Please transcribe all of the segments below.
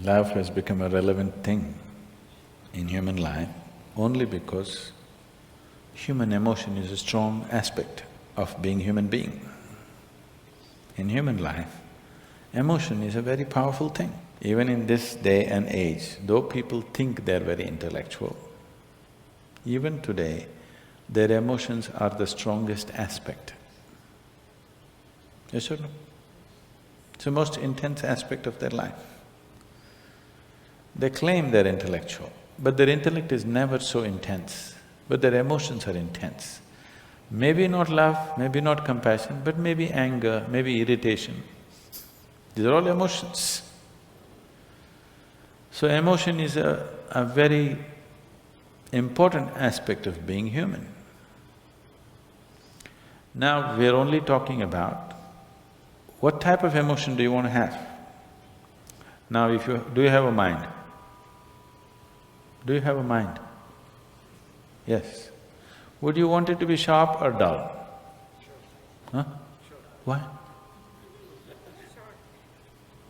Love has become a relevant thing in human life only because human emotion is a strong aspect of being human being. In human life, emotion is a very powerful thing. Even in this day and age, though people think they're very intellectual, even today, their emotions are the strongest aspect. Yes or no? It's the most intense aspect of their life. They claim they're intellectual, but their intellect is never so intense, but their emotions are intense. Maybe not love, maybe not compassion, but maybe anger, maybe irritation. These are all emotions. So emotion is a very important aspect of being human. Now we're only talking about what type of emotion do you want to have? Now do you have a mind? Do you have a mind? Yes. Would you want it to be sharp or dull? Huh? Why?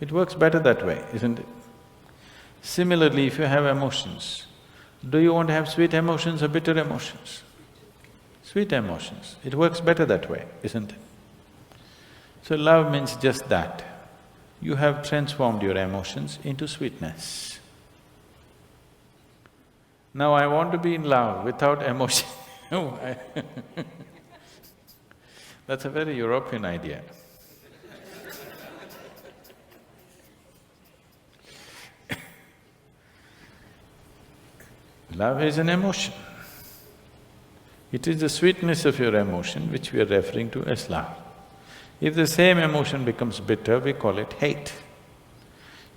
It works better that way, isn't it? Similarly, if you have emotions, do you want to have sweet emotions or bitter emotions? Sweet emotions, it works better that way, isn't it? So love means just that. You have transformed your emotions into sweetness. Now I want to be in love without emotion. That's a very European idea. Love is an emotion. It is the sweetness of your emotion which we are referring to as love. If the same emotion becomes bitter, we call it hate.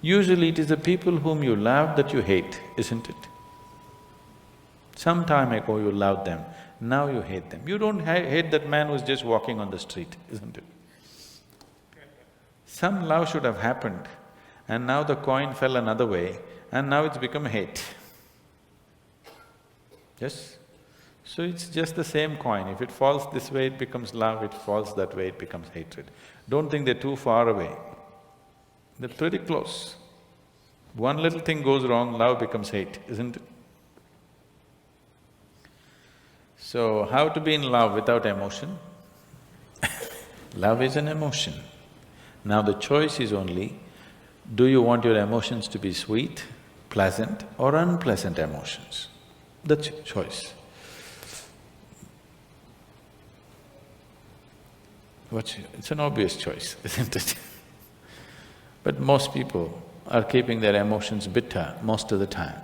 Usually it is the people whom you love that you hate, isn't it? Some time ago you loved them, now you hate them. You don't hate that man who's just walking on the street, isn't it? Some love should have happened and now the coin fell another way and now it's become hate. Yes? So it's just the same coin. If it falls this way, it becomes love, if it falls that way, it becomes hatred. Don't think they're too far away. They're pretty close. One little thing goes wrong, love becomes hate, isn't it? So, how to be in love without emotion? Love is an emotion. Now the choice is only, do you want your emotions to be sweet, pleasant or unpleasant emotions? That's your choice. It's an obvious choice, isn't it? But most people are keeping their emotions bitter most of the time.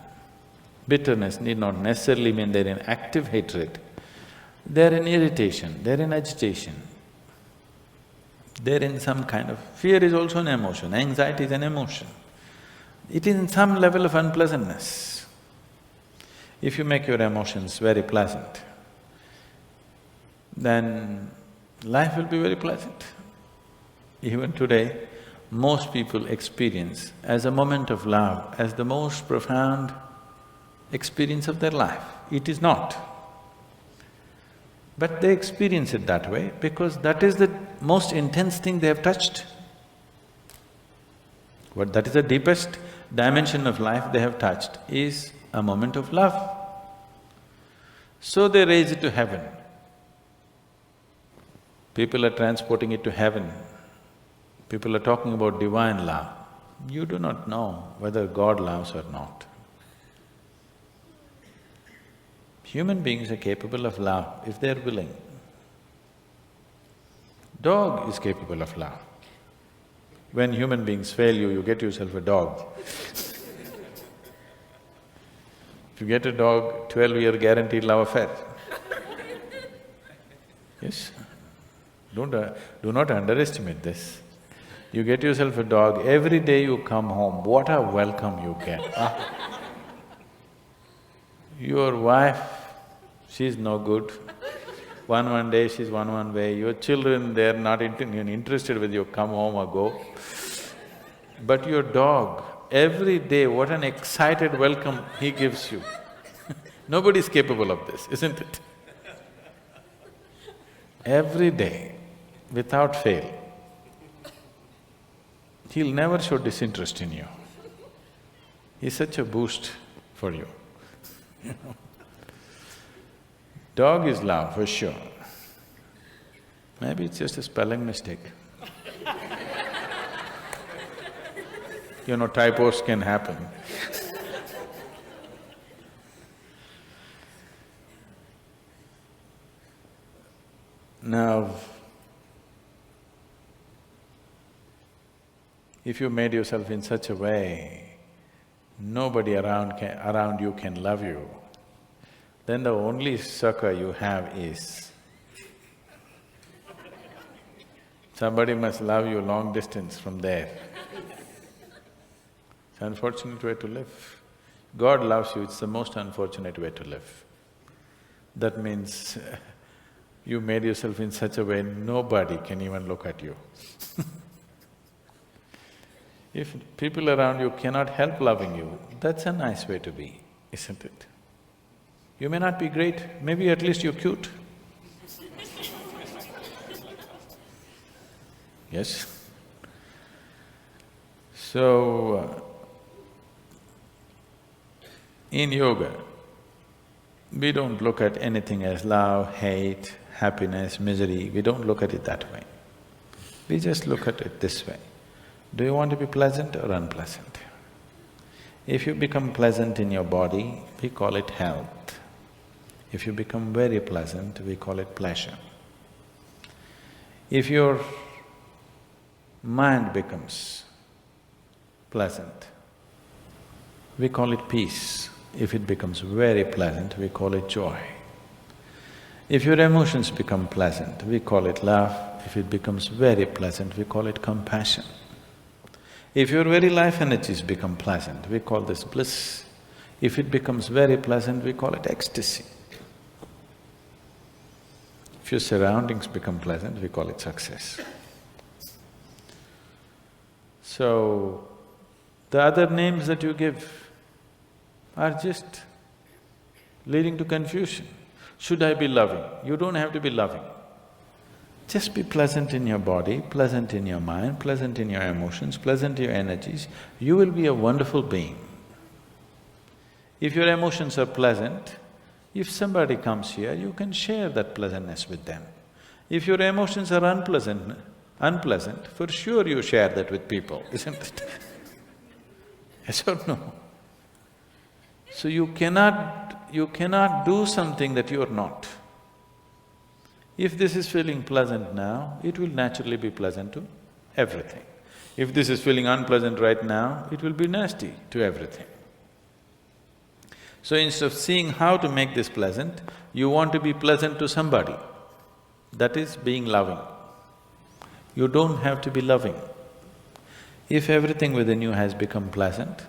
Bitterness need not necessarily mean they're in active hatred. They're in irritation, they're in agitation. They're in some kind of… fear is also an emotion, anxiety is an emotion. It is in some level of unpleasantness. If you make your emotions very pleasant, then life will be very pleasant. Even today, most people experience as a moment of love as the most profound experience of their life. It is not. But they experience it that way because that is the most intense thing they have touched. That is the deepest dimension of life they have touched is a moment of love. So they raise it to heaven. People are transporting it to heaven. People are talking about divine love. You do not know whether God loves or not. Human beings are capable of love if they're willing. Dog is capable of love. When human beings fail you, you get yourself a dog. If you get a dog, 12-year guaranteed love affair. Yes? Do not underestimate this. You get yourself a dog, every day you come home, what a welcome you get, ah. Your wife, she's no good. One day she's one way, your children, they're not interested whether you come home or go. But your dog, every day, what an excited welcome he gives you. Nobody's capable of this, isn't it? Every day, without fail, he'll never show disinterest in you. is such a boost for you. Dog is love for sure. Maybe it's just a spelling mistake. Typos can happen. Now, if you made yourself in such a way, nobody around you can love you, then the only succor you have is somebody must love you long distance from there. It's an unfortunate way to live. God loves you, it's the most unfortunate way to live. That means you made yourself in such a way nobody can even look at you. If people around you cannot help loving you, that's a nice way to be, isn't it? You may not be great, maybe at least you're cute. Yes? So, in yoga, we don't look at anything as love, hate, happiness, misery, we don't look at it that way. We just look at it this way. Do you want to be pleasant or unpleasant? If you become pleasant in your body, we call it health. If you become very pleasant, we call it pleasure. If your mind becomes pleasant, we call it peace. If it becomes very pleasant, we call it joy. If your emotions become pleasant, we call it love. If it becomes very pleasant, we call it compassion. If your very life energies become pleasant, we call this bliss. If it becomes very pleasant, we call it ecstasy. If your surroundings become pleasant, we call it success. So, the other names that you give are just leading to confusion. Should I be loving? You don't have to be loving. Just be pleasant in your body, pleasant in your mind, pleasant in your emotions, pleasant in your energies, you will be a wonderful being. If your emotions are pleasant, if somebody comes here, you can share that pleasantness with them. If your emotions are unpleasant, for sure you share that with people, isn't it? Yes or no? So you cannot do something that you are not. If this is feeling pleasant now, it will naturally be pleasant to everything. If this is feeling unpleasant right now, it will be nasty to everything. So instead of seeing how to make this pleasant, you want to be pleasant to somebody. That is being loving. You don't have to be loving. If everything within you has become pleasant,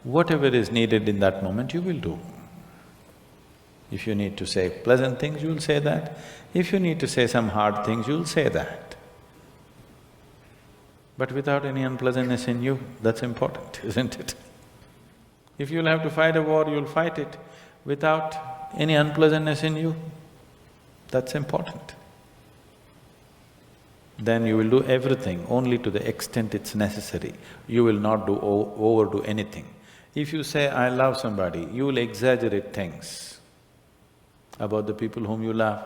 whatever is needed in that moment, you will do. If you need to say pleasant things, you will say that. If you need to say some hard things, you will say that. But without any unpleasantness in you, that's important, isn't it? If you'll have to fight a war, you'll fight it without any unpleasantness in you, that's important. Then you will do everything only to the extent it's necessary. You will not overdo anything. If you say, I love somebody, you will exaggerate things about the people whom you love.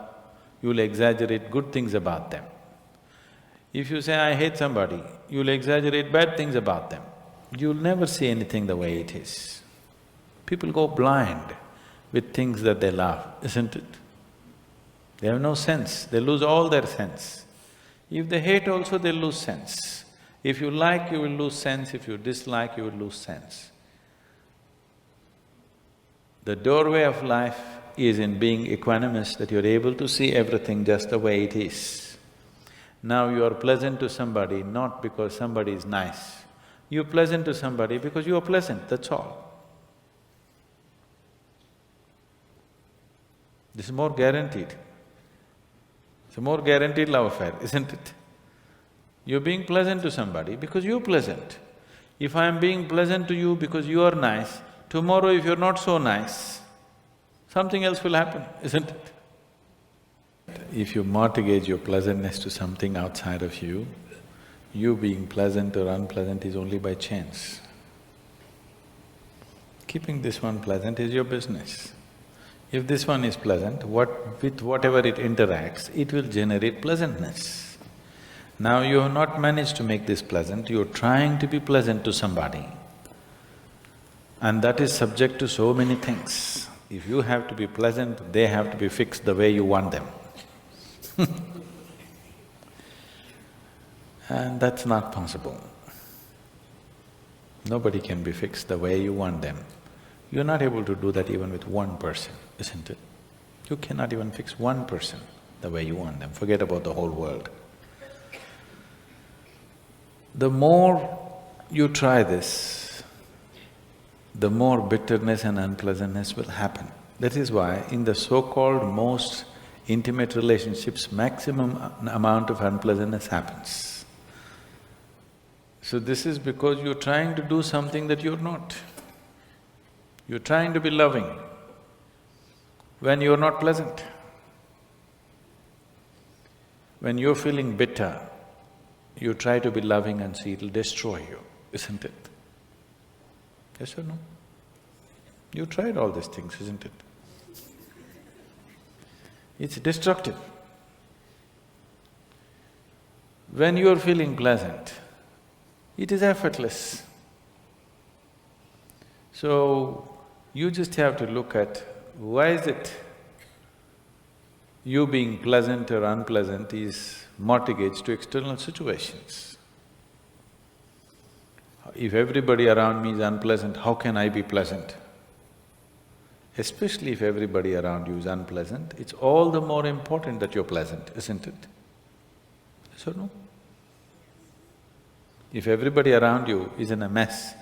You will exaggerate good things about them. If you say, I hate somebody, you will exaggerate bad things about them. You'll never see anything the way it is. People go blind with things that they love, isn't it? They have no sense, they lose all their sense. If they hate also, they'll lose sense. If you like, you will lose sense, if you dislike, you will lose sense. The doorway of life is in being equanimous, that you're able to see everything just the way it is. Now you are pleasant to somebody not because somebody is nice. You're pleasant to somebody because you are pleasant, that's all. This is more guaranteed. It's a more guaranteed love affair, isn't it? You're being pleasant to somebody because you're pleasant. If I am being pleasant to you because you are nice, tomorrow if you're not so nice, something else will happen, isn't it? If you mortgage your pleasantness to something outside of you being pleasant or unpleasant is only by chance. Keeping this one pleasant is your business. If this one is pleasant, with whatever it interacts, it will generate pleasantness. Now you have not managed to make this pleasant, you're trying to be pleasant to somebody. And that is subject to so many things. If you have to be pleasant, they have to be fixed the way you want them. And that's not possible. Nobody can be fixed the way you want them. You're not able to do that even with one person, isn't it? You cannot even fix one person the way you want them, forget about the whole world. The more you try this, the more bitterness and unpleasantness will happen. That is why in the so-called most intimate relationships, maximum amount of unpleasantness happens. So this is because you're trying to do something that you're not. You're trying to be loving when you're not pleasant. When you're feeling bitter, you try to be loving and see it'll destroy you, isn't it? Yes or no? You tried all these things, isn't it? It's destructive. When you're feeling pleasant, it is effortless. So, you just have to look at why is it you being pleasant or unpleasant is mortgaged to external situations. If everybody around me is unpleasant, how can I be pleasant? Especially if everybody around you is unpleasant, it's all the more important that you're pleasant, isn't it? Yes or no? If everybody around you is in a mess,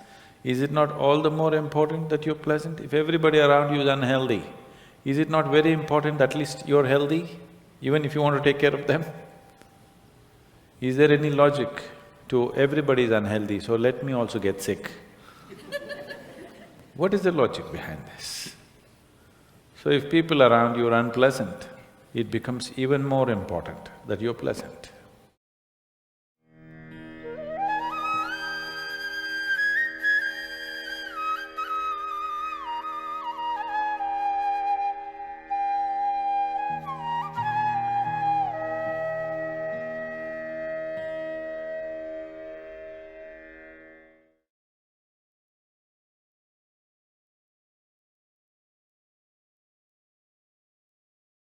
is it not all the more important that you're pleasant? If everybody around you is unhealthy, is it not very important that at least you're healthy, even if you want to take care of them? Is there any logic to everybody is unhealthy, so let me also get sick? What is the logic behind this? So if people around you are unpleasant, it becomes even more important that you're pleasant.